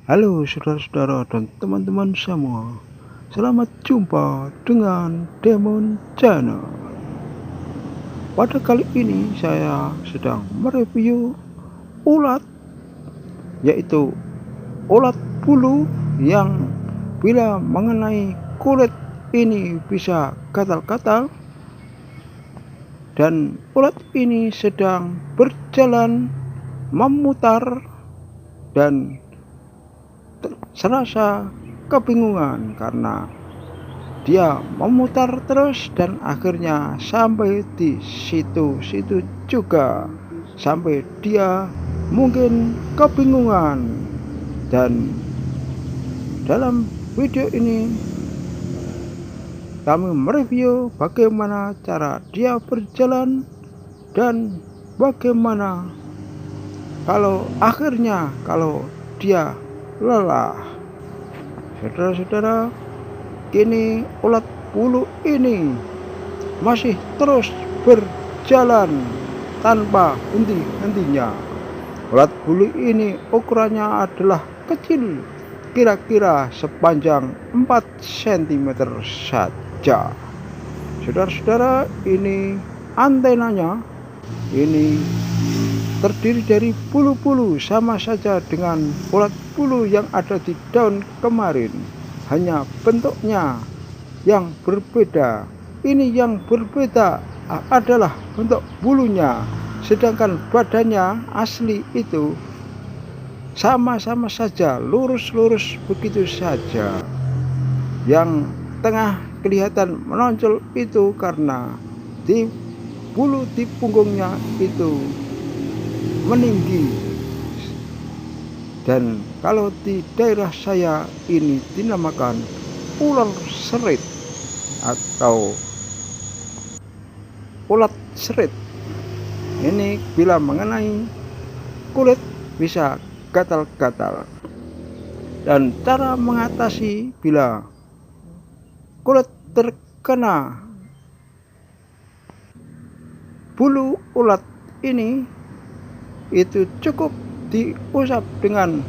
Halo saudara-saudara dan teman-teman semua. Selamat jumpa dengan Demon Channel. Pada kali ini saya sedang mereview ulat, yaitu ulat bulu yang bila mengenai kulit ini bisa gatal-gatal, dan ulat ini sedang berjalan memutar dan serasa kebingungan karena dia memutar terus dan akhirnya sampai di situ-situ juga, sampai dia mungkin kebingungan. Dan dalam video ini kami mereview bagaimana cara dia berjalan dan bagaimana kalau dia lelah. Saudara-saudara, kini ulat bulu ini masih terus berjalan tanpa henti-hentinya. Ulat bulu ini ukurannya adalah kecil, kira-kira sepanjang 4 cm saja. Saudara-saudara, ini antenanya ini terdiri dari bulu-bulu, sama saja dengan ulat bulu yang ada di daun kemarin, hanya bentuknya yang berbeda. Ini yang berbeda adalah bentuk bulunya, sedangkan badannya asli itu sama-sama saja, lurus-lurus begitu saja. Yang tengah kelihatan menonjol itu karena di bulu di punggungnya itu meninggi, dan kalau di daerah saya ini dinamakan ular serit atau ulat serit. Ini bila mengenai kulit bisa gatal-gatal, dan cara mengatasi bila kulit terkena bulu ulat ini itu cukup diusap dengan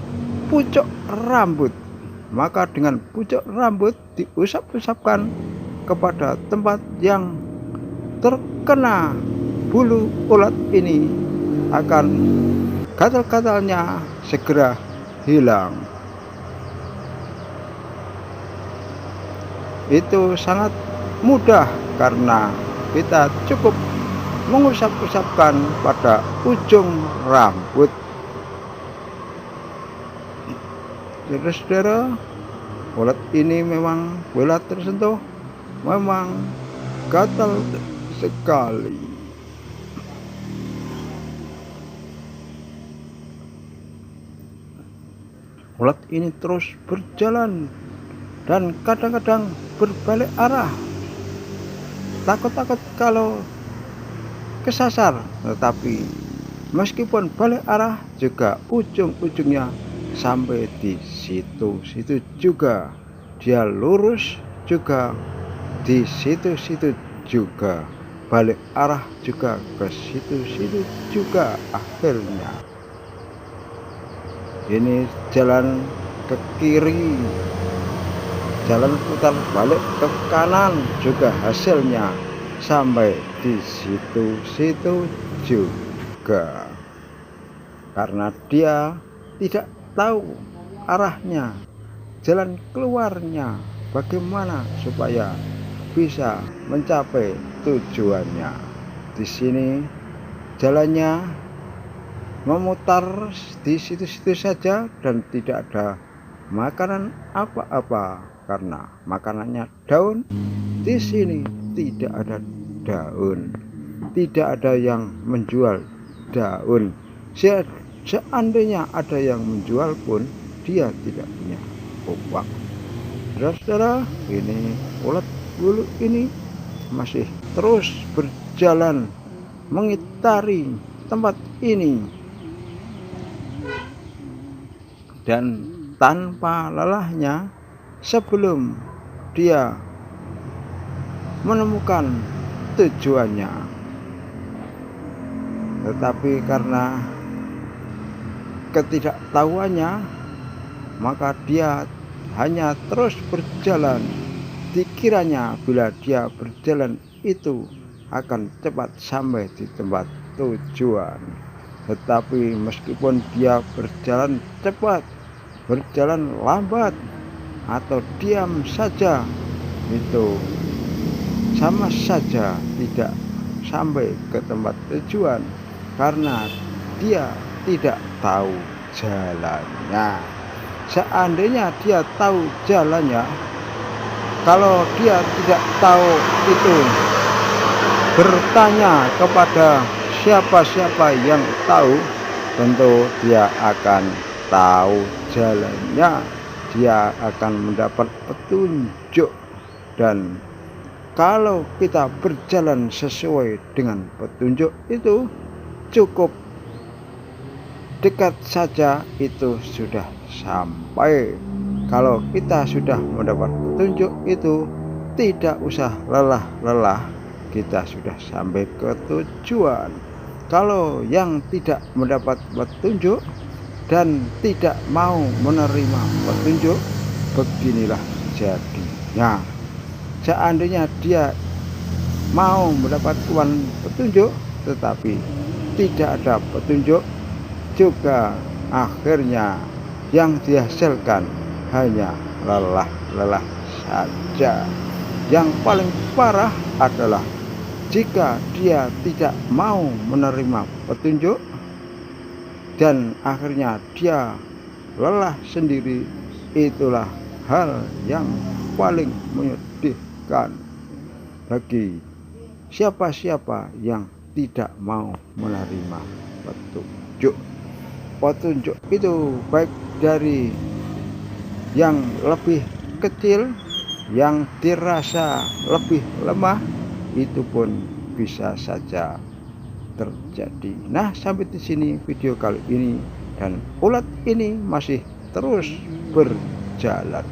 pucuk rambut. Maka dengan pucuk rambut diusap-usapkan kepada tempat yang terkena bulu ulat ini, akan gatal-gatalnya segera hilang. Itu sangat mudah karena kita cukup mengusap-usapkan pada ujung rambut. Saudara-saudara, ulat ini memang bila tersentuh memang gatal sekali. Ulat ini terus berjalan dan kadang-kadang berbalik arah, takut-takut kalau kesasar, tetapi meskipun balik arah juga ujung-ujungnya sampai di situ-situ juga. Dia lurus juga di situ-situ juga, balik arah juga ke situ-situ juga. Akhirnya ini jalan ke kiri, jalan putar balik ke kanan juga, hasilnya sampai di situ-situ juga, karena dia tidak tahu arahnya, jalan keluarnya bagaimana supaya bisa mencapai tujuannya. Di sini jalannya memutar di situ-situ saja dan tidak ada makanan apa-apa, karena makanannya daun. Di sini tidak ada daun, tidak ada yang menjual daun. Seandainya ada yang menjual pun dia tidak punya uang. Saudara-saudara, ini ulat bulu ini masih terus berjalan mengitari tempat ini, dan tanpa lelahnya sebelum dia menemukan tujuannya. Tetapi karena ketidaktahuannya, maka dia hanya terus berjalan. Dikiranya bila dia berjalan itu akan cepat sampai di tempat tujuan. Tetapi meskipun dia berjalan cepat, berjalan lambat, atau diam saja, itu sama saja tidak sampai ke tempat tujuan, karena dia tidak tahu jalannya. Seandainya dia tahu jalannya, kalau dia tidak tahu itu, bertanya kepada siapa-siapa yang tahu, tentu dia akan tahu jalannya. Dia akan mendapat petunjuk. Dan kalau kita berjalan sesuai dengan petunjuk itu, cukup dekat saja itu sudah sampai. Kalau kita sudah mendapat petunjuk itu, tidak usah lelah-lelah, kita sudah sampai ke tujuan. Kalau yang tidak mendapat petunjuk dan tidak mau menerima petunjuk, beginilah jadinya. Seandainya dia mau mendapatkan petunjuk tetapi tidak ada petunjuk, juga akhirnya yang dihasilkan hanya lelah-lelah saja. Yang paling parah adalah jika dia tidak mau menerima petunjuk dan akhirnya dia lelah sendiri. Itulah hal yang paling menyedihkan bagi siapa-siapa yang tidak mau menerima petunjuk. Petunjuk itu baik dari yang lebih kecil, yang dirasa lebih lemah, itu pun bisa saja terjadi. Nah, sampai di sini video kali ini, dan ulat ini masih terus berjalan.